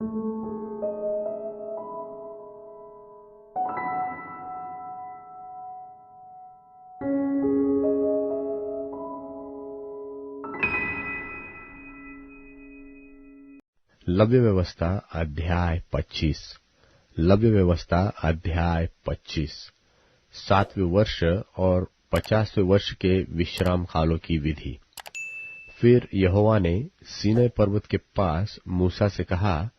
लव्य व्यवस्था अध्याय 25। लव्य व्यवस्था अध्याय 25। 7वें वर्ष और 50वें वर्ष के विश्राम कालों की विधि। फिर यहोवा ने सीनै पर्वत के पास मूसा से कहा,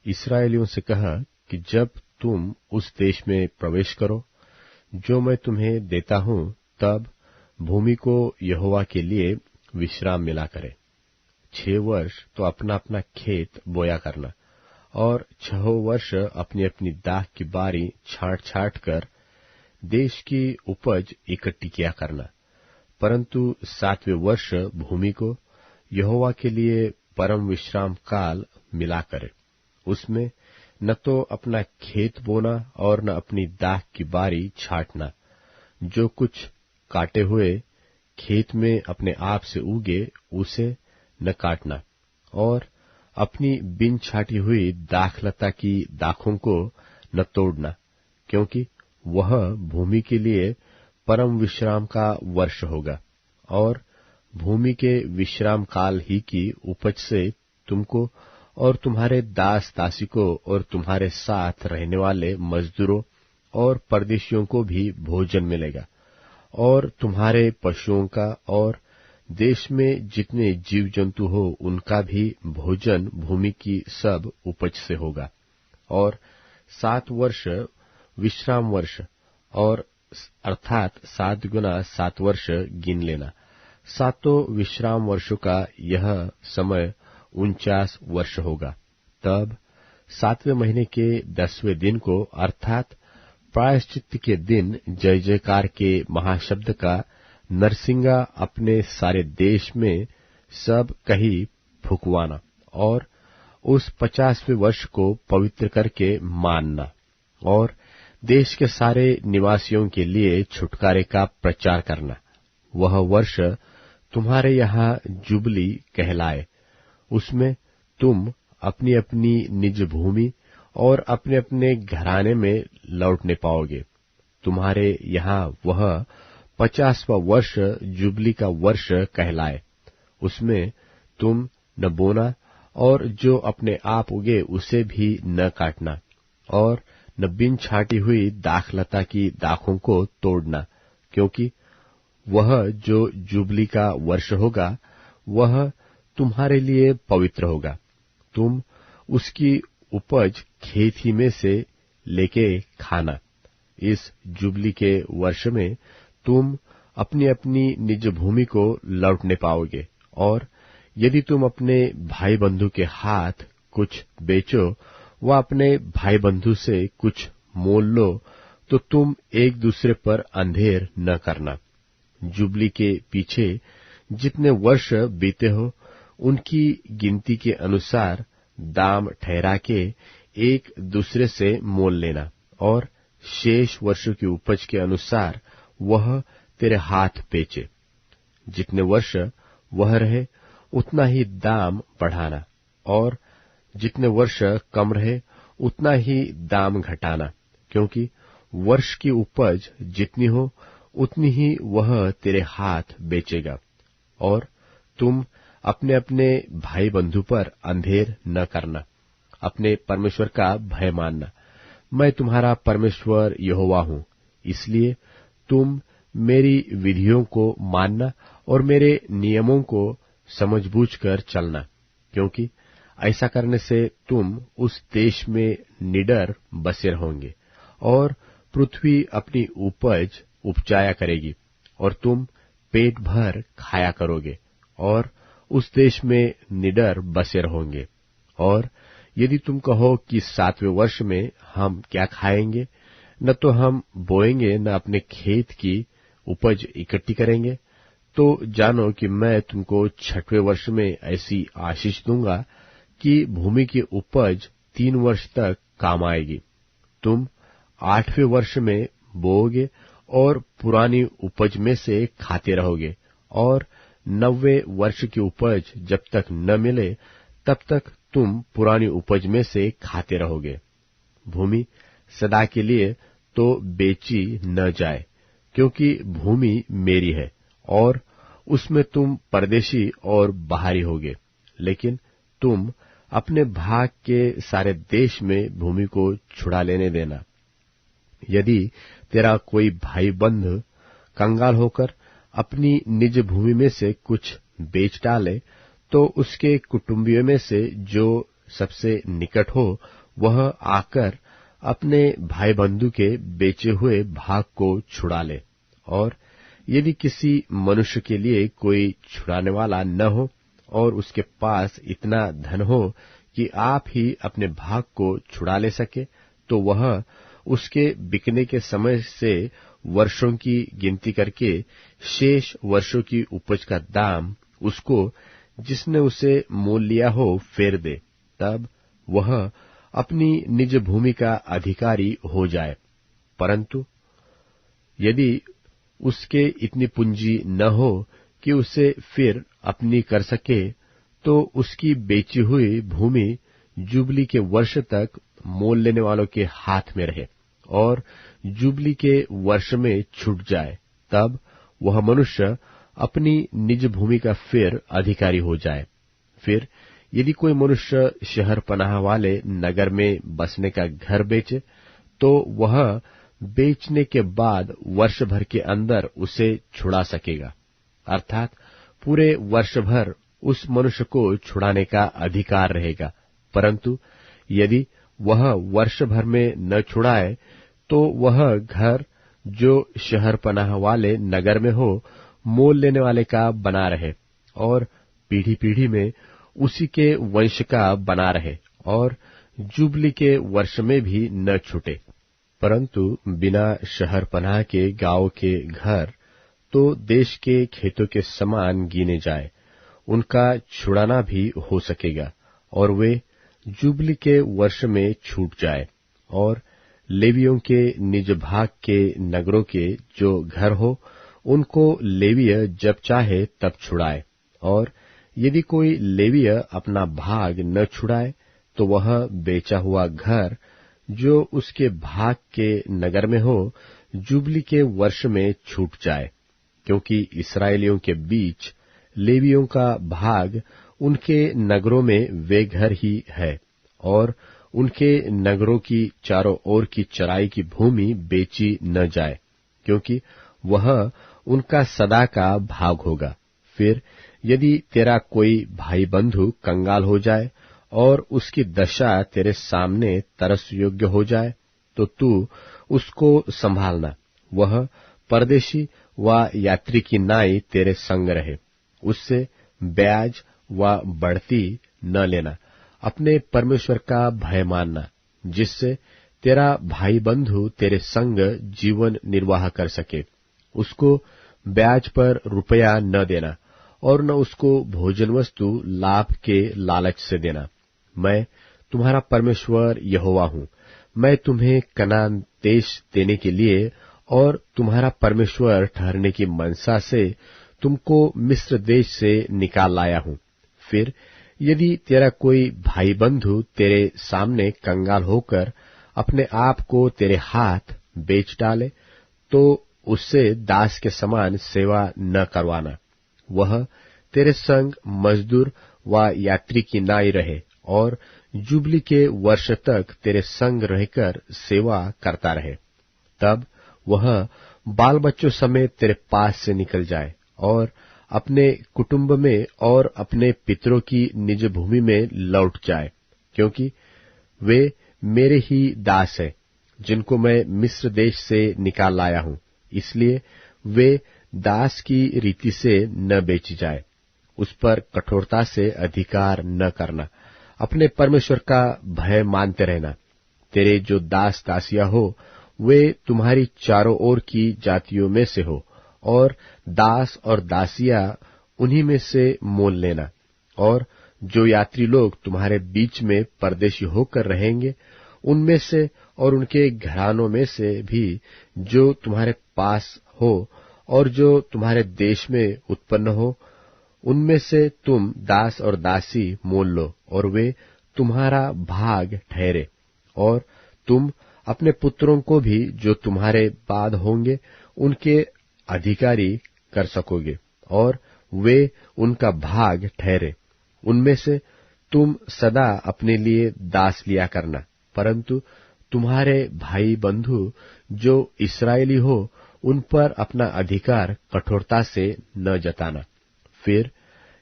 इस्राएलियों से कह कि जब तुम उस देश में प्रवेश करो जो मैं तुम्हें देता हूं, तब भूमि को यहोवा के लिए विश्राम मिला करे। 6 वर्ष तो अपना अपना खेत बोया करना, और 6 वर्ष अपनी अपनी दाख की बारी छांट छांट कर देश की उपज इकट्ठी किया करना। परंतु 7वें वर्ष भूमि को यहोवा के लिए परम विश्राम काल मिला करे। उसमें न तो अपना खेत बोना और न अपनी दाख की बारी छांटना। जो कुछ काटे हुए खेत में अपने आप से उगे उसे न काटना, और अपनी बिन छाटी हुई दाखलता की दाखों को न तोड़ना, क्योंकि वह भूमि के लिए परम विश्राम का वर्ष होगा। और भूमि के विश्राम काल ही की उपज से तुमको और तुम्हारे दास दासी को और तुम्हारे साथ रहने वाले मजदूरों और परदेशियों को भी भोजन मिलेगा, और तुम्हारे पशुओं का और देश में जितने जीव जंतु हो उनका भी भोजन भूमि की सब उपज से होगा। और 7 वर्ष विश्राम वर्ष, और अर्थात 7 गुना 7 वर्ष गिन लेना। 7 विश्राम वर्षों का यह समय 49 वर्ष होगा। तब 7वें महीने के 10वें दिन को, अर्थात प्रायश्चित के दिन, जय जयकार के महाशब्द का नरसिंगा अपने सारे देश में सब कहीं फुकवाना, और उस 50वें वर्ष को पवित्र करके मानना, और देश के सारे निवासियों के लिए छुटकारे का प्रचार करना। वह वर्ष तुम्हारे यहाँ जुबली कहलाए। उसमें तुम अपनी अपनी निज भूमि और अपने अपने घराने में लौटने पाओगे। तुम्हारे यहाँ वह 50वां वर्ष जुबली का वर्ष कहलाए। उसमें तुम न बोना, और जो अपने आप उगे उसे भी न काटना, और न बिन छाटी हुई दाखलता की दाखों को तोड़ना, क्योंकि वह जो जुबली का वर्ष होगा वह तुम्हारे लिए पवित्र होगा। तुम उसकी उपज खेत ही में से लेके खाना। इस जुबली के वर्ष में तुम अपनी अपनी निज भूमि को लौटने पाओगे। और यदि तुम अपने भाई बंधु के हाथ कुछ बेचो व अपने भाई बंधु से कुछ मोल लो, तो तुम एक दूसरे पर अंधेर न करना। जुबली के पीछे जितने वर्ष बीते हो उनकी गिनती के अनुसार दाम ठहरा के एक दूसरे से मोल लेना, और शेष वर्षों की उपज के अनुसार वह तेरे हाथ बेचे। जितने वर्ष वह रहे उतना ही दाम बढ़ाना, और जितने वर्ष कम रहे उतना ही दाम घटाना, क्योंकि वर्ष की उपज जितनी हो उतनी ही वह तेरे हाथ बेचेगा। और तुम अपने अपने भाई बंधु पर अंधेर न करना, अपने परमेश्वर का भय मानना। मैं तुम्हारा परमेश्वर यहोवा हूं, इसलिए तुम मेरी विधियों को मानना और मेरे नियमों को समझबूझकर चलना, क्योंकि ऐसा करने से तुम उस देश में निडर बसे रहोगे, और पृथ्वी अपनी उपज उपजाया करेगी, और तुम पेट भर खाया करोगे, और उस देश में निडर बसे रहोगे। और यदि तुम कहो कि 7वें वर्ष में हम क्या खाएंगे, न तो हम बोएंगे न अपने खेत की उपज इकट्ठी करेंगे, तो जानो कि मैं तुमको 6वें वर्ष में ऐसी आशीष दूंगा कि भूमि की उपज 3 वर्ष तक काम आएगी। तुम 8वें वर्ष में बोओगे और पुरानी उपज में से खाते रहोगे, और 9वें वर्ष की उपज जब तक न मिले तब तक तुम पुरानी उपज में से खाते रहोगे। भूमि सदा के लिए तो बेची न जाए, क्योंकि भूमि मेरी है और उसमें तुम परदेशी और बाहरी होगे। लेकिन तुम अपने भाग के सारे देश में भूमि को छुड़ा लेने देना। यदि तेरा कोई भाई बंधु कंगाल होकर अपनी निज भूमि में से कुछ बेच डाले, तो उसके कुटुंबियों में से जो सबसे निकट हो वह आकर अपने भाई बंधु के बेचे हुए भाग को छुड़ा ले। और यदि किसी मनुष्य के लिए कोई छुड़ाने वाला न हो और उसके पास इतना धन हो कि आप ही अपने भाग को छुड़ा ले सके, तो वह उसके बिकने के समय से वर्षों की गिनती करके शेष वर्षों की उपज का दाम उसको जिसने उसे मोल लिया हो फेर दे। तब वह अपनी निज भूमि का अधिकारी हो जाए। परंतु यदि उसके इतनी पूंजी न हो कि उसे फिर अपनी कर सके, तो उसकी बेची हुई भूमि जुबली के वर्ष तक मोल लेने वालों के हाथ में रहे और जुबली के वर्ष में छूट जाए। तब वह मनुष्य अपनी निज भूमि का फिर अधिकारी हो जाए। फिर यदि कोई मनुष्य शहर पनाह वाले नगर में बसने का घर बेचे, तो वह बेचने के बाद वर्ष भर के अंदर उसे छुड़ा सकेगा। अर्थात पूरे वर्ष भर उस मनुष्य को छुड़ाने का अधिकार रहेगा। परंतु यदि वह वर्ष भर में न छुड़ाए, तो वह घर जो शहर पनाह वाले नगर में हो मोल लेने वाले का बना रहे और पीढ़ी पीढ़ी में उसी के वंश का बना रहे और जुबली के वर्ष में भी न छूटे। परंतु बिना शहर पनाह के गांव के घर तो देश के खेतों के समान गिने जाए, उनका छुड़ाना भी हो सकेगा और वे जुबली के वर्ष में छूट जाए। और लेवियों के निज भाग के नगरों के जो घर हो, उनको लेवीय जब चाहे तब छुड़ाए। और यदि कोई लेवीय अपना भाग न छुड़ाए, तो वह बेचा हुआ घर जो उसके भाग के नगर में हो जुबली के वर्ष में छूट जाए, क्योंकि इस्राएलियों के बीच लेवियों का भाग उनके नगरों में वे घर ही है और उनके नगरों की चारों ओर की चराई की भूमि बेची न जाए, क्योंकि वह उनका सदा का भाग होगा। फिर यदि तेरा कोई भाई बंधु कंगाल हो जाए और उसकी दशा तेरे सामने तरस योग्य हो जाए, तो तू उसको संभालना। वह परदेशी व यात्री की नाई तेरे संग रहे, उससे ब्याज व बढ़ती न लेना। अपने परमेश्वर का भय मानना, जिससे तेरा भाई बंधु तेरे संग जीवन निर्वाह कर सके। उसको ब्याज पर रुपया न देना और न उसको भोजन वस्तु लाभ के लालच से देना। मैं तुम्हारा परमेश्वर यहोवा हूँ। मैं तुम्हें कनान देश देने के लिए और तुम्हारा परमेश्वर ठहरने की मनसा से तुमको मिस्र देश से निकाल लाया हूँ। फिर यदि तेरा कोई भाई बंधु तेरे सामने कंगाल होकर अपने आप को तेरे हाथ बेच डाले, तो उससे दास के समान सेवा न करवाना। वह तेरे संग मजदूर व यात्री की नाई रहे और जुबली के वर्ष तक तेरे संग रहकर सेवा करता रहे। तब वह बाल बच्चों समेत तेरे पास से निकल जाए और अपने कुटुंब में और अपने पितरों की निज भूमि में लौट जाए, क्योंकि वे मेरे ही दास हैं, जिनको मैं मिस्र देश से निकाल लाया हूँ। इसलिए वे दास की रीति से न बेची जाए। उस पर कठोरता से अधिकार न करना। अपने परमेश्वर का भय मानते रहना। तेरे जो दास दासियां हो, वे तुम्हारी चारों ओर की जातियों में से हो और दास और दासियां उन्हीं में से मोल लेना। और जो यात्री लोग तुम्हारे बीच में परदेशी होकर रहेंगे, उनमें से और उनके घरानों में से भी जो तुम्हारे पास हो और जो तुम्हारे देश में उत्पन्न हो, उनमें से तुम दास और दासी मोल लो और वे तुम्हारा भाग ठहरे, और तुम अपने पुत्रों को भी जो तुम्हारे बाद होंगे उनके अधिकारी कर सकोगे, और वे उनका भाग ठहरे। उनमें से तुम सदा अपने लिए दास लिया करना, परंतु तुम्हारे भाई बंधु जो इस्राएली हो उन पर अपना अधिकार कठोरता से न जताना। फिर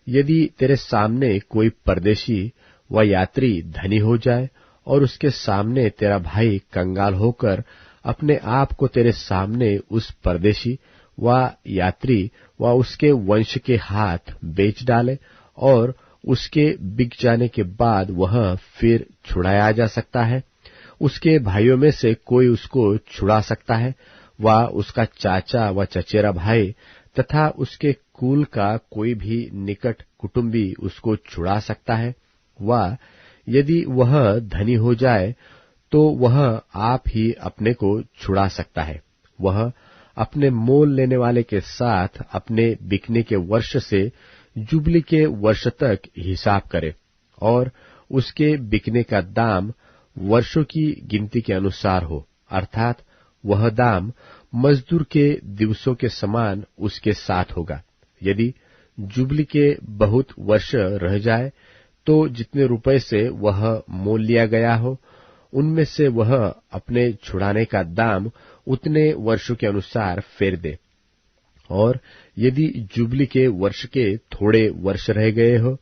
यदि तेरे सामने कोई परदेशी व यात्री धनी हो जाए और उसके सामने तेरा भाई कंगाल होकर अपने आप को तेरे सामने उस परदेशी व यात्री व उसके वंश के हाथ बेच डाले, और उसके बिक जाने के बाद वह फिर छुड़ाया जा सकता है, उसके भाइयों में से कोई उसको छुड़ा सकता है, व उसका चाचा व चचेरा भाई तथा उसके कुल का कोई भी निकट कुटुंबी उसको छुड़ा सकता है। व यदि वह धनी हो जाए तो वह आप ही अपने को छुड़ा सकता है। वह अपने मोल लेने वाले के साथ अपने बिकने के वर्ष से जुबली के वर्ष तक हिसाब करे, और उसके बिकने का दाम वर्षों की गिनती के अनुसार हो, अर्थात वह दाम मजदूर के दिवसों के समान उसके साथ होगा। यदि जुबली के बहुत वर्ष रह जाए तो जितने रुपए से वह मोल लिया गया हो उनमें से वह अपने छुड़ाने का दाम उतने वर्षों के अनुसार फेर दे। और यदि जुबली के वर्ष के थोड़े वर्ष रह गए हो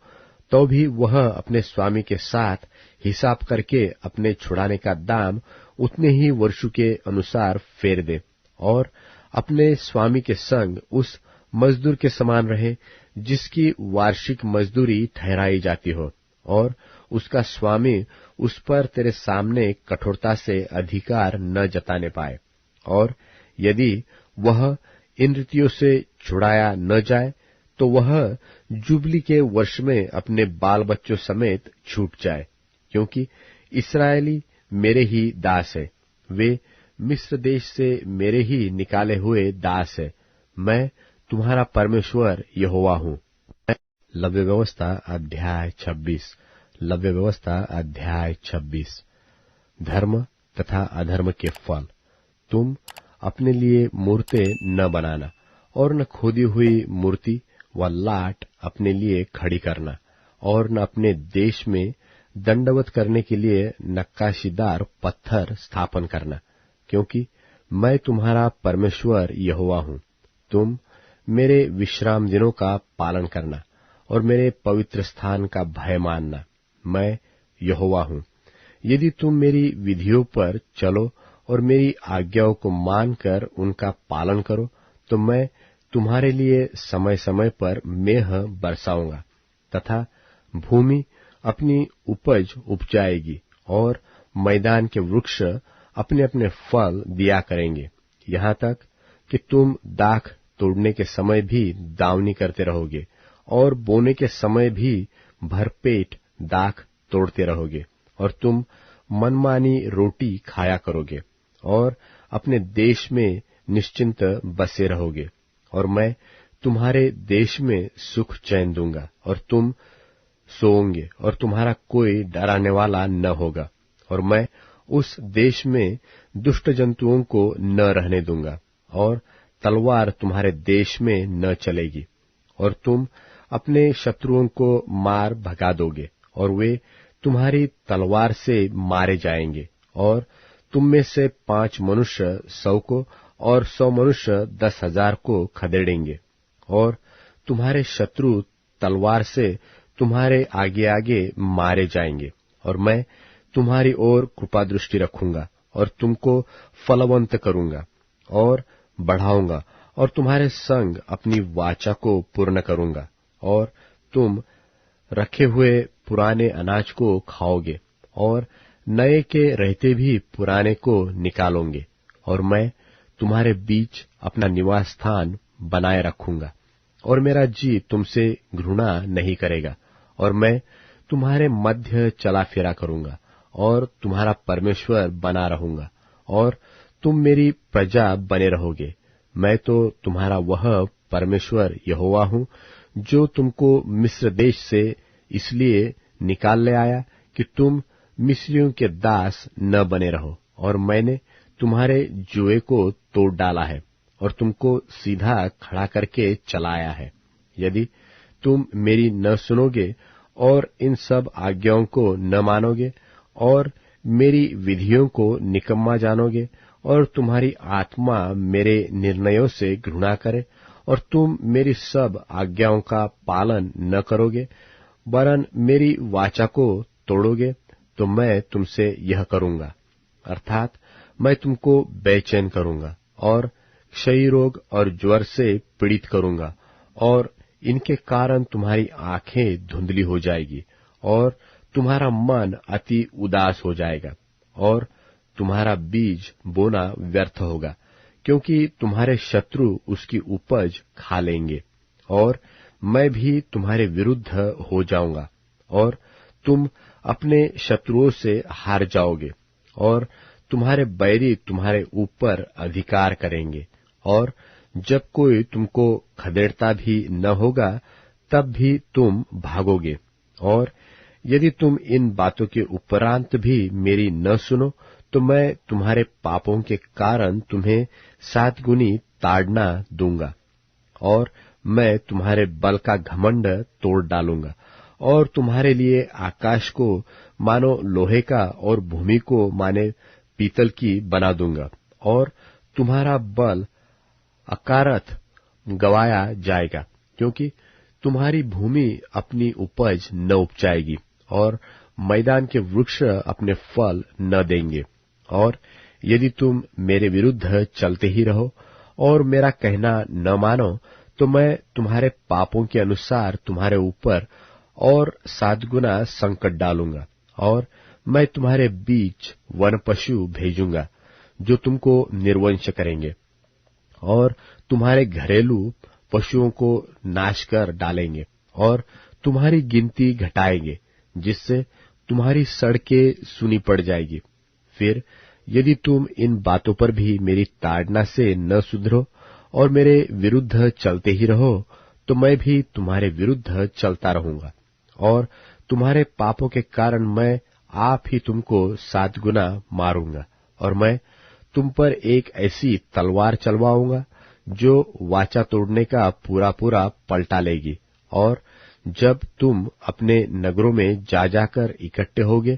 तो भी वह अपने स्वामी के साथ हिसाब करके अपने छुड़ाने का दाम उतने ही वर्षों के अनुसार फेर दे, और अपने स्वामी के संग उस मजदूर के समान रहे जिसकी वार्षिक मजदूरी ठहराई जाती हो, और उसका स्वामी उस पर तेरे सामने कठोरता से अधिकार न जताने पाए। और यदि वह इन रीतियों से छुड़ाया न जाए तो वह जुबली के वर्ष में अपने बाल बच्चों समेत छूट जाए, क्योंकि इस्राएली मेरे ही दास है, वे मिस्र देश से मेरे ही निकाले हुए दास है। मैं तुम्हारा परमेश्वर यहोवा हूँ। लव्य व्यवस्था अध्याय 26। लव्य व्यवस्था अध्याय 26। धर्म तथा अधर्म के फल। तुम अपने लिए मूर्तें न बनाना, और न खोदी हुई मूर्ति व लाट अपने लिए खड़ी करना, और न अपने देश में दंडवत करने के लिए नक्काशीदार पत्थर स्थापन करना, क्योंकि मैं तुम्हारा परमेश्वर यहोवा हूँ। तुम मेरे विश्राम दिनों का पालन करना और मेरे पवित्र स्थान का भय मानना। मैं यहोवा हूँ। यदि तुम मेरी विधियों पर चलो और मेरी आज्ञाओं को मानकर उनका पालन करो तो मैं तुम्हारे लिए समय समय पर मेह बरसाऊंगा, तथा भूमि अपनी उपज उपजाएगी, और मैदान के वृक्ष अपने अपने फल दिया करेंगे, यहाँ तक कि तुम दाख तोड़ने के समय भी दावनी करते रहोगे, और बोने के समय भी भरपेट दाख तोड़ते रहोगे, और तुम मनमानी रोटी खाया करोगे, और अपने देश में निश्चिंत बसे रहोगे। और मैं तुम्हारे देश में सुख चैन दूंगा, और तुम सोओगे, और तुम्हारा कोई डराने वाला न होगा। और मैं उस देश में दुष्ट जंतुओं को न रहने दूंगा, और तलवार तुम्हारे देश में न चलेगी। और तुम अपने शत्रुओं को मार भगा दोगे, और वे तुम्हारी तलवार से मारे जाएंगे। और तुम में से 5 मनुष्य 100 को, और 100 मनुष्य 10,000 को खदेड़ेंगे। और तुम्हारे शत्रु तलवार से तुम्हारे आगे आगे मारे जाएंगे। और मैं तुम्हारी ओर कृपा दृष्टि रखूंगा, और तुमको फलवंत करूंगा और बढ़ाऊंगा, और तुम्हारे संग अपनी वाचा को पूर्ण करूंगा। और तुम रखे हुए पुराने अनाज को खाओगे, और नए के रहते भी पुराने को निकालोगे। और मैं तुम्हारे बीच अपना निवास स्थान बनाए रखूंगा, और मेरा जी तुमसे घृणा नहीं करेगा। और मैं तुम्हारे मध्य चला फिरा करूंगा, और तुम्हारा परमेश्वर बना रहूंगा, और तुम मेरी प्रजा बने रहोगे। मैं तो तुम्हारा वह परमेश्वर यहोवा हूँ जो तुमको मिस्र देश से इसलिए निकाल ले आया कि तुम मिस्रियों के दास न बने रहो, और मैंने तुम्हारे जुए को तोड़ डाला है और तुमको सीधा खड़ा करके चलाया है। यदि तुम मेरी न सुनोगे और इन सब आज्ञाओं को न मानोगे और मेरी विधियों को निकम्मा जानोगे और तुम्हारी आत्मा मेरे निर्णयों से घृणा करे और तुम मेरी सब आज्ञाओं का पालन न करोगे वरन मेरी वाचा को तोड़ोगे, तो मैं तुमसे यह करूंगा, अर्थात मैं तुमको बेचैन करूंगा और क्षयी रोग और ज्वर से पीड़ित करूंगा, और इनके कारण तुम्हारी आंखें धुंधली हो जाएगी और तुम्हारा मन अति उदास हो जाएगा और तुम्हारा बीज बोना व्यर्थ होगा, क्योंकि तुम्हारे शत्रु उसकी उपज खा लेंगे। और मैं भी तुम्हारे विरुद्ध हो जाऊंगा और तुम अपने शत्रुओं से हार जाओगे और तुम्हारे बैरी तुम्हारे ऊपर अधिकार करेंगे। और जब कोई तुमको खदेड़ता भी न होगा तब भी तुम भागोगे। और यदि तुम इन बातों के उपरांत भी मेरी न सुनो तो मैं तुम्हारे पापों के कारण तुम्हें 7 गुनी ताड़ना दूंगा और मैं तुम्हारे बल का घमंड तोड़ डालूंगा और तुम्हारे लिए आकाश को मानो लोहे का और भूमि को माने पीतल की बना दूंगा और तुम्हारा बल अकारथ गवाया जाएगा, क्योंकि तुम्हारी भूमि अपनी उपज न उपजाएगी और मैदान के वृक्ष अपने फल न देंगे। और यदि तुम मेरे विरुद्ध चलते ही रहो और मेरा कहना न मानो तो मैं तुम्हारे पापों के अनुसार तुम्हारे ऊपर और 7 गुना संकट डालूंगा और मैं तुम्हारे बीच वन पशु भेजूंगा जो तुमको निर्वंश करेंगे और तुम्हारे घरेलू पशुओं को नाश कर डालेंगे और तुम्हारी गिनती घटाएंगे, जिससे तुम्हारी सड़कें सुनी पड़ जाएगी। फिर यदि तुम इन बातों पर भी मेरी ताड़ना से न सुधरो और मेरे विरुद्ध चलते ही रहो तो मैं भी तुम्हारे विरुद्ध चलता रहूंगा और तुम्हारे पापों के कारण मैं आप ही तुमको 7 गुना मारूंगा और मैं तुम पर एक ऐसी तलवार चलवाऊंगा जो वाचा तोड़ने का पूरा पूरा पलटा लेगी। और जब तुम अपने नगरों में जा जाकर इकट्ठे होगे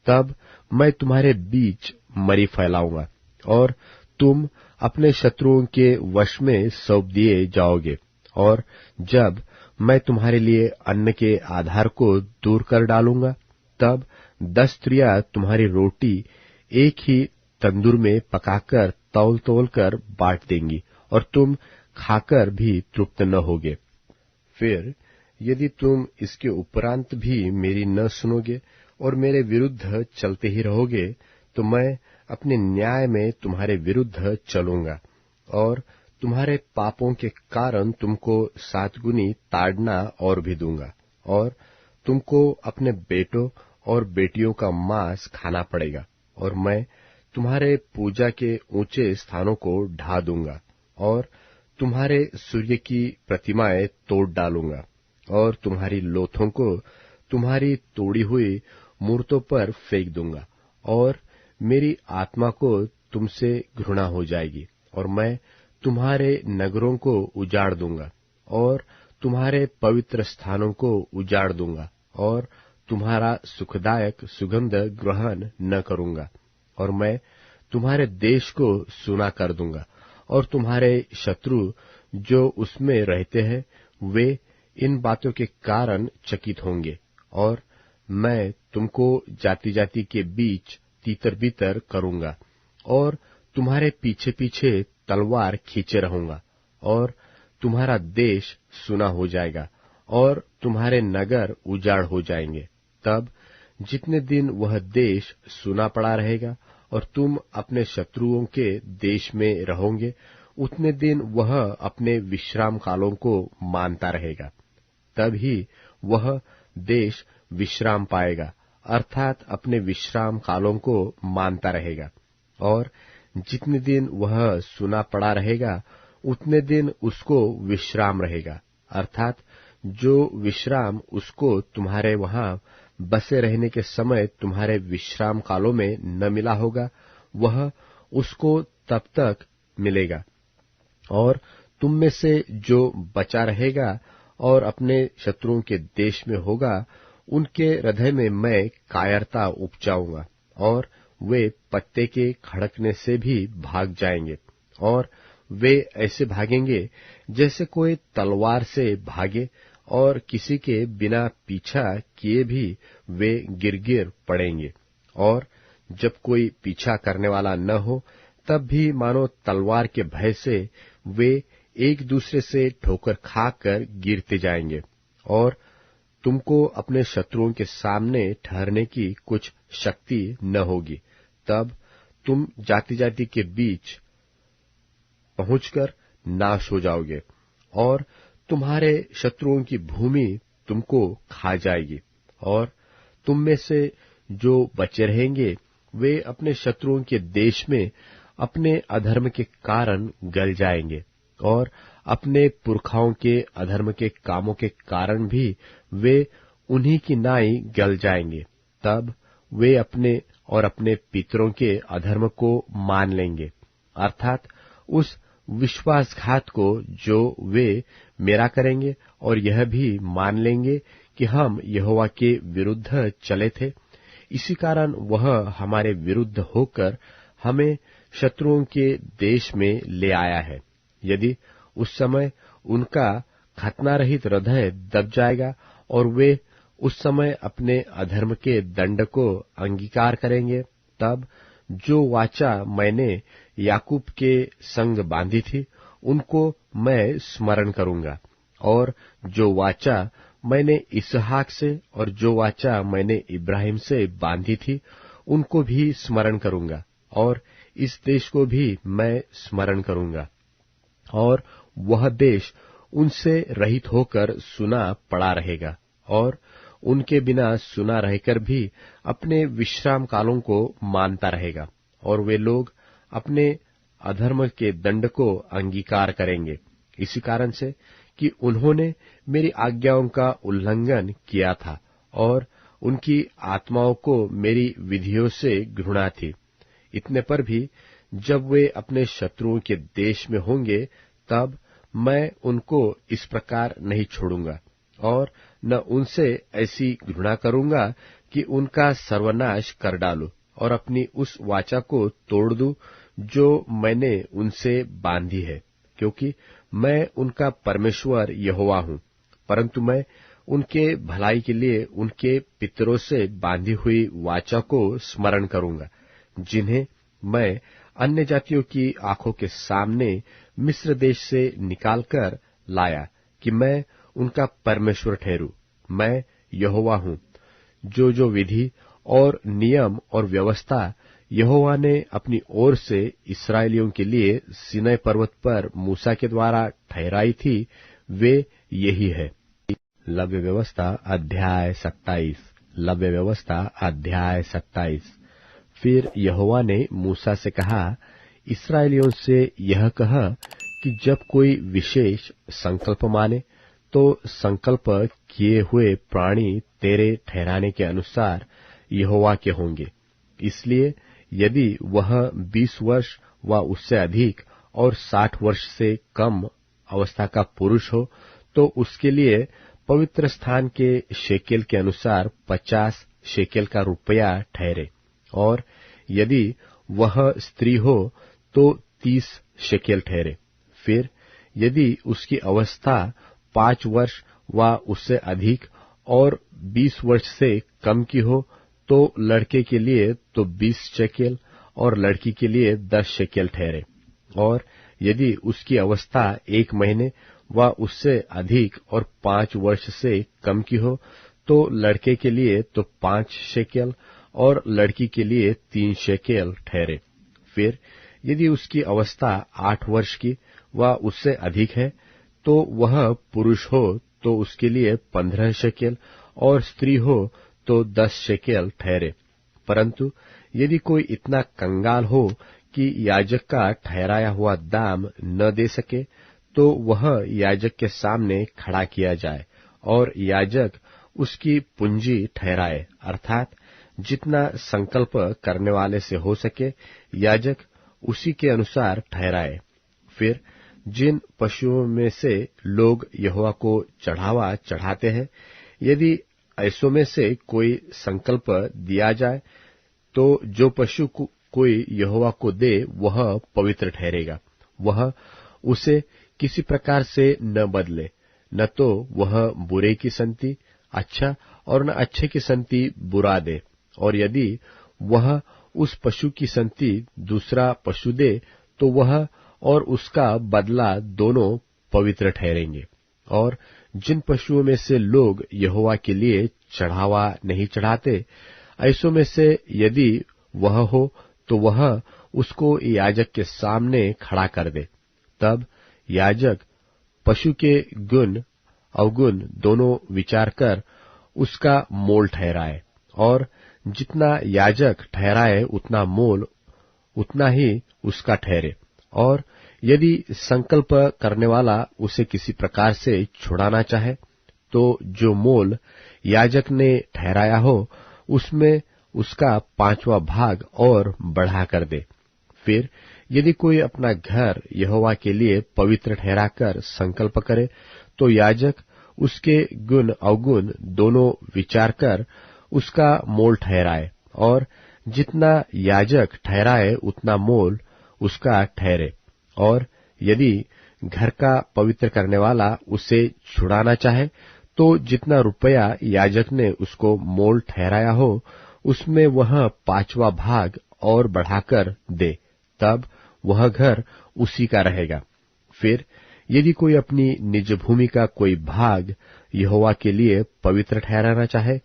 तब मैं तुम्हारे बीच मरी फैलाऊंगा और तुम अपने शत्रुओं के वश में सौंप दिए जाओगे। और जब मैं तुम्हारे लिए अन्न के आधार को दूर कर डालूंगा तब 10 स्त्रियां तुम्हारी रोटी एक ही तंदूर में पकाकर तौल तौल कर बांट देंगी और तुम खाकर भी तृप्त न होगे। फिर यदि तुम इसके उपरांत भी मेरी न सुनोगे और मेरे विरुद्ध चलते ही रहोगे तो मैं अपने न्याय में तुम्हारे विरुद्ध चलूंगा और तुम्हारे पापों के कारण तुमको 7 गुनी ताड़ना और भी दूंगा और तुमको अपने बेटों और बेटियों का मांस खाना पड़ेगा और मैं तुम्हारे पूजा के ऊंचे स्थानों को ढा दूंगा और तुम्हारे सूर्य की प्रतिमाएं तोड़ डालूंगा और तुम्हारी लोथों को तुम्हारी तोड़ी हुई मूर्तों पर फेंक दूंगा और मेरी आत्मा को तुमसे घृणा हो जाएगी और मैं तुम्हारे नगरों को उजाड़ दूंगा और तुम्हारे पवित्र स्थानों को उजाड़ दूंगा और तुम्हारा सुखदायक सुगंध ग्रहण न करूंगा और मैं तुम्हारे देश को सूना कर दूंगा और तुम्हारे शत्रु जो उसमें रहते हैं वे इन बातों के कारण चकित होंगे और मैं तुमको जाति जाति के बीच तीतर बीतर करूंगा और तुम्हारे पीछे पीछे तलवार खींचे रहूंगा और तुम्हारा देश सूना हो जाएगा और तुम्हारे नगर उजाड़ हो जाएंगे। तब जितने दिन वह देश सूना पड़ा रहेगा और तुम अपने शत्रुओं के देश में रहोगे उतने दिन वह अपने विश्राम कालों को मानता रहेगा। तब ही वह देश विश्राम पाएगा, अर्थात अपने विश्राम कालों को मानता रहेगा। और जितने दिन वह सूना पड़ा रहेगा उतने दिन उसको विश्राम रहेगा, अर्थात जो विश्राम उसको तुम्हारे वहां बसे रहने के समय तुम्हारे विश्राम कालों में न मिला होगा, वह उसको तब तक मिलेगा। और तुम में से जो बचा रहेगा और अपने शत्रुओं के देश में होगा, उनके हृदय में मैं कायरता उपजाऊंगा, और वे पत्ते के खड़कने से भी भाग जाएंगे। और वे ऐसे भागेंगे जैसे कोई तलवार से भागे, और किसी के बिना पीछा किए भी वे गिर पड़ेंगे। और जब कोई पीछा करने वाला न हो, तब भी मानो तलवार के भय से वे एक दूसरे से ठोकर खाकर गिरते जाएंगे। और तुमको अपने शत्रुओं के सामने ठहरने की कुछ शक्ति न होगी। तब तुम जाति जाति के बीच पहुंचकर नाश हो जाओगे, और तुम्हारे शत्रुओं की भूमि तुमको खा जाएगी। और तुम में से जो बचे रहेंगे, वे अपने शत्रुओं के देश में अपने अधर्म के कारण गल जाएंगे, और अपने पुरखाओं के अधर्म के कामों के कारण भी वे उन्हीं की नाई गल जाएंगे। तब वे अपने और अपने पितरों के अधर्म को मान लेंगे, अर्थात उस विश्वासघात को जो वे मेरा करेंगे, और यह भी मान लेंगे कि हम यहोवा के विरुद्ध चले थे। इसी कारण वह हमारे विरुद्ध होकर हमें शत्रुओं के देश में ले आया है। यदि उस समय उनका खतना रहित हृदय दब जाएगा, और वे उस समय अपने अधर्म के दंड को अंगीकार करेंगे, तब जो वाचा मैंने याकूब के संग बांधी थी, उनको मैं स्मरण करूंगा, और जो वाचा मैंने इसहाक से और जो वाचा मैंने इब्राहिम से बांधी थी, उनको भी स्मरण करूंगा, और इस देश को भी मैं स्मरण करूंगा। और वह देश उनसे रहित होकर सुना पड़ा रहेगा, और उनके बिना सुना रहकर भी अपने विश्राम कालों को मानता रहेगा, और वे लोग अपने अधर्म के दंड को अंगीकार करेंगे, इसी कारण से कि उन्होंने मेरी आज्ञाओं का उल्लंघन किया था, और उनकी आत्माओं को मेरी विधियों से घृणा थी। इतने पर भी जब वे अपने शत्रुओं के देश में होंगे, तब मैं उनको इस प्रकार नहीं छोड़ूंगा, और न उनसे ऐसी घृणा करूंगा कि उनका सर्वनाश कर डालूं, और अपनी उस वाचा को तोड़ दूं जो मैंने उनसे बांधी है, क्योंकि मैं उनका परमेश्वर यहोवा हूं। परंतु मैं उनके भलाई के लिए उनके पितरों से बांधी हुई वाचा को स्मरण करूंगा, जिन्हें मैं अन्य जातियों की आंखों के सामने मिस्र देश से निकालकर लाया, कि मैं उनका परमेश्वर ठहरूं। मैं यहोवा हूं। जो विधि और नियम और व्यवस्था यहोवा ने अपनी ओर से इस्राएलियों के लिए सीनै पर्वत पर मूसा के द्वारा ठहराई थी, वे यही है। लव्य व्यवस्था अध्याय 27। लव्य व्यवस्था अध्याय 27। फिर यहोवा ने मूसा से कहा, इस्राएलियों से यह कह कि जब कोई विशेष संकल्प माने, तो संकल्प किए हुए प्राणी तेरे ठहराने के अनुसार यहोवा के होंगे। इसलिए यदि वह 20 वर्ष व उससे अधिक और 60 वर्ष से कम अवस्था का पुरुष हो, तो उसके लिए पवित्र स्थान के शेकेल के अनुसार 50 शेकेल का रुपया ठहरे, और यदि वह स्त्री हो तो 30 शेकेल ठहरे। फिर यदि उसकी अवस्था 5 वर्ष व उससे अधिक और 20 वर्ष से कम की हो, तो लड़के के लिए तो 20 शेकेल और लड़की के लिए 10 शेकेल ठहरे। और यदि उसकी अवस्था 1 महीने व उससे अधिक और 5 वर्ष से कम की हो, तो लड़के के लिए तो 5 शेकेल और लड़की के लिए 3 शेकेल ठहरे। फिर यदि उसकी अवस्था 8 वर्ष की व उससे अधिक है, तो वह पुरुष हो तो उसके लिए 15 शेकेल और स्त्री हो तो 10 शेकेल ठहरे। परंतु यदि कोई इतना कंगाल हो कि याजक का ठहराया हुआ दाम न दे सके, तो वह याजक के सामने खड़ा किया जाए, और याजक उसकी पूंजी ठहराए, अर्थात जितना संकल्प करने वाले से हो सके याजक उसी के अनुसार ठहराए। फिर जिन पशुओं में से लोग यहोवा को चढ़ावा चढ़ाते हैं, यदि ऐसों में से कोई संकल्प दिया जाए तो जो पशु कोई यहोवा को दे वह पवित्र ठहरेगा। वह उसे किसी प्रकार से न बदले, न तो वह बुरे की संति अच्छा और न अच्छे की संति बुरा दे। और यदि वह उस पशु की संति दूसरा पशु दे तो वह और उसका बदला दोनों पवित्र ठहरेंगे। और जिन पशुओं में से लोग यहोवा के लिए चढ़ावा नहीं चढ़ाते, ऐसों में से यदि वह हो तो वह उसको याजक के सामने खड़ा कर दे। तब याजक पशु के गुण अवगुण दोनों विचार कर उसका मोल ठहराए, और जितना याजक ठहराए उतना मोल उतना ही उसका ठहरे। और यदि संकल्प करने वाला उसे किसी प्रकार से छुड़ाना चाहे तो जो मोल याजक ने ठहराया हो उसमें उसका 5वां भाग और बढ़ा कर दे। फिर यदि कोई अपना घर यहोवा के लिए पवित्र ठहराकर संकल्प करे तो याजक उसके गुण अवगुण दोनों विचार कर उसका मोल ठहराए, और जितना याजक ठहराए उतना मोल उसका ठहरे। और यदि घर का पवित्र करने वाला उसे छुड़ाना चाहे तो जितना रुपया याजक ने उसको मोल ठहराया हो उसमें वह 5वां भाग और बढ़ाकर दे, तब वह घर उसी का रहेगा। फिर यदि कोई अपनी निज भूमि का कोई भाग यहोवा के लिए पवित्र ठहराना चाहे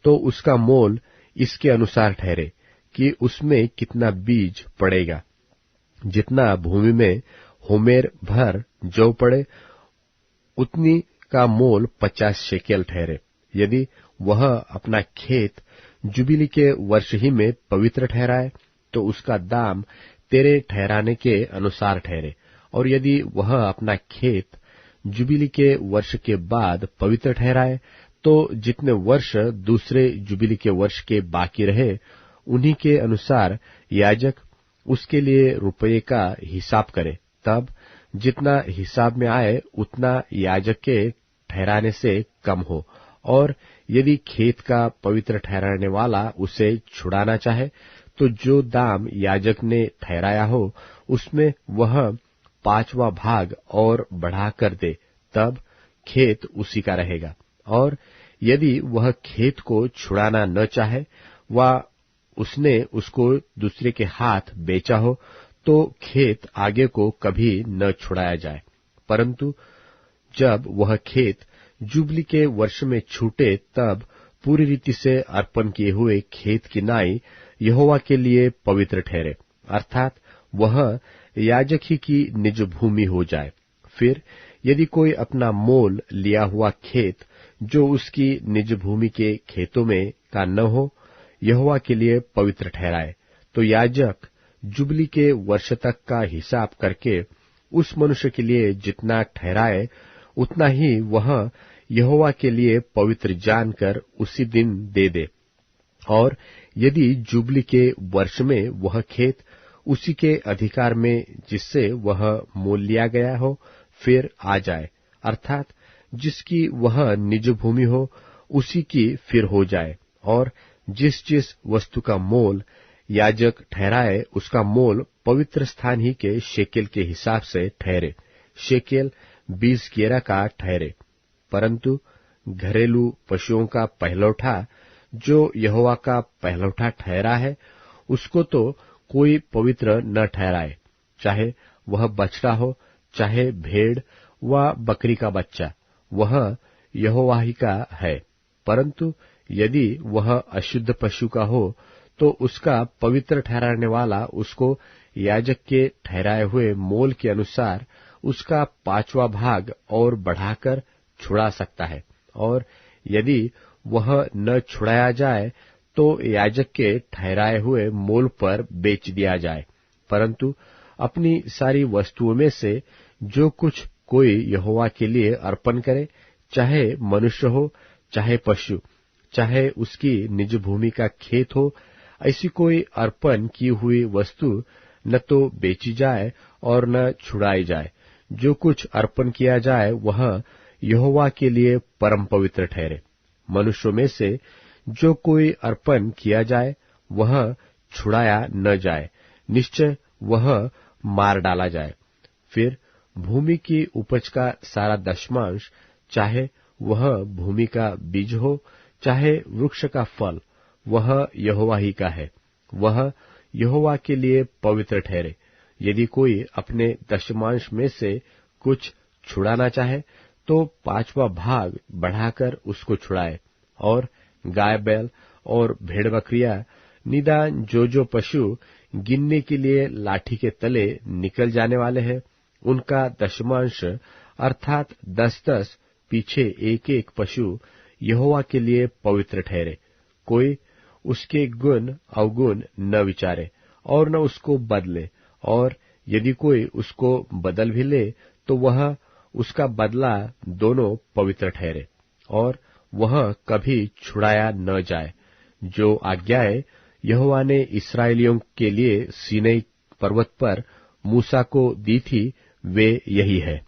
तो उसका मोल इसके अनुसार ठहरे कि उसमें कितना बीज पड़ेगा। जितना भूमि में होमेर भर जौ पड़े उतनी का मोल 50 शेकेल ठहरे। यदि वह अपना खेत जुबिली के वर्ष ही में पवित्र ठहराए तो उसका दाम तेरे ठहराने के अनुसार ठहरे। और यदि वह अपना खेत जुबिली के वर्ष के बाद पवित्र ठहराए तो जितने वर्ष दूसरे जुबिली के वर्ष के बाकी रहे उन्हीं के अनुसार याजक उसके लिए रुपये का हिसाब करे। तब जितना हिसाब में आए उतना याजक के ठहराने से कम हो। और यदि खेत का पवित्र ठहराने वाला उसे छुड़ाना चाहे तो जो दाम याजक ने ठहराया हो उसमें वह 5वां भाग और बढ़ा कर दे, तब खेत उसी का रहेगा। और यदि वह खेत को छुड़ाना न चाहे व उसने उसको दूसरे के हाथ बेचा हो तो खेत आगे को कभी न छुड़ाया जाए, परंतु जब वह खेत जुबली के वर्ष में छूटे तब पूरी रीति से अर्पण किए हुए खेत की नाई यहोवा के लिए पवित्र ठहरे, अर्थात वह याजक ही की निज भूमि हो जाए। फिर यदि कोई अपना मोल लिया हुआ खेत जो उसकी निज भूमि के खेतों में का न हो यहोवा के लिए पवित्र ठहराए तो याजक जुबली के वर्ष तक का हिसाब करके उस मनुष्य के लिए जितना ठहराए उतना ही वह यहोवा के लिए पवित्र जानकर उसी दिन दे दे। और यदि जुबली के वर्ष में वह खेत उसी के अधिकार में जिससे वह मोल लिया गया हो फिर आ जाए, अर्थात जिसकी वह निज भूमि हो उसी की फिर हो जाए। और जिस जिस वस्तु का मोल याजक ठहराए उसका मोल पवित्र स्थान ही के शेकेल के हिसाब से ठहरे, शेकेल 20 गेरा का ठहरे। परंतु घरेलू पशुओं का पहलौठा जो यहोवा का पहलौठा ठहरा है उसको तो कोई पवित्र न ठहराए, चाहे वह बछड़ा हो चाहे भेड़ व बकरी का बच्चा, वह यहोवा ही का है। परंतु यदि वह अशुद्ध पशु का हो तो उसका पवित्र ठहराने वाला उसको याजक के ठहराए हुए मोल के अनुसार उसका 5वां भाग और बढ़ाकर छुड़ा सकता है। और यदि वह न छुड़ाया जाए तो याजक के ठहराए हुए मोल पर बेच दिया जाए। परंतु अपनी सारी वस्तुओं में से जो कुछ कोई यहोवा के लिए अर्पण करे, चाहे मनुष्य हो चाहे पशु, चाहे उसकी निज भूमि का खेत हो, ऐसी कोई अर्पण की हुई वस्तु न तो बेची जाए और न छुड़ाई जाए। जो कुछ अर्पण किया जाए वह यहोवा के लिए परम पवित्र ठहरे। मनुष्यों में से जो कोई अर्पण किया जाए वह छुड़ाया न जाए, निश्चय वह मार डाला जाए। फिर भूमि की उपज का सारा दशमांश, चाहे वह भूमि का बीज हो, चाहे वृक्ष का फल, वह यहोवा ही का है, वह यहोवा के लिए पवित्र ठहरे। यदि कोई अपने दशमांश में से कुछ छुड़ाना चाहे तो 5वां भाग बढ़ाकर उसको छुड़ाए। और गाय बैल और भेड़ बकरियां, निदान जो पशु गिनने के लिए लाठी के तले निकल जाने वाले हैं, उनका दशमांश अर्थात 10-10 पीछे एक पशु यहोवा के लिए पवित्र ठहरे। कोई उसके गुण अवगुण न विचारे और न उसको बदले, और यदि कोई उसको बदल भी ले तो वह उसका बदला दोनों पवित्र ठहरे, और वह कभी छुड़ाया न जाए। जो आज्ञाएं यहोवा ने इस्राएलियों के लिए सीनै पर्वत पर मूसा को दी थी, वे यही है।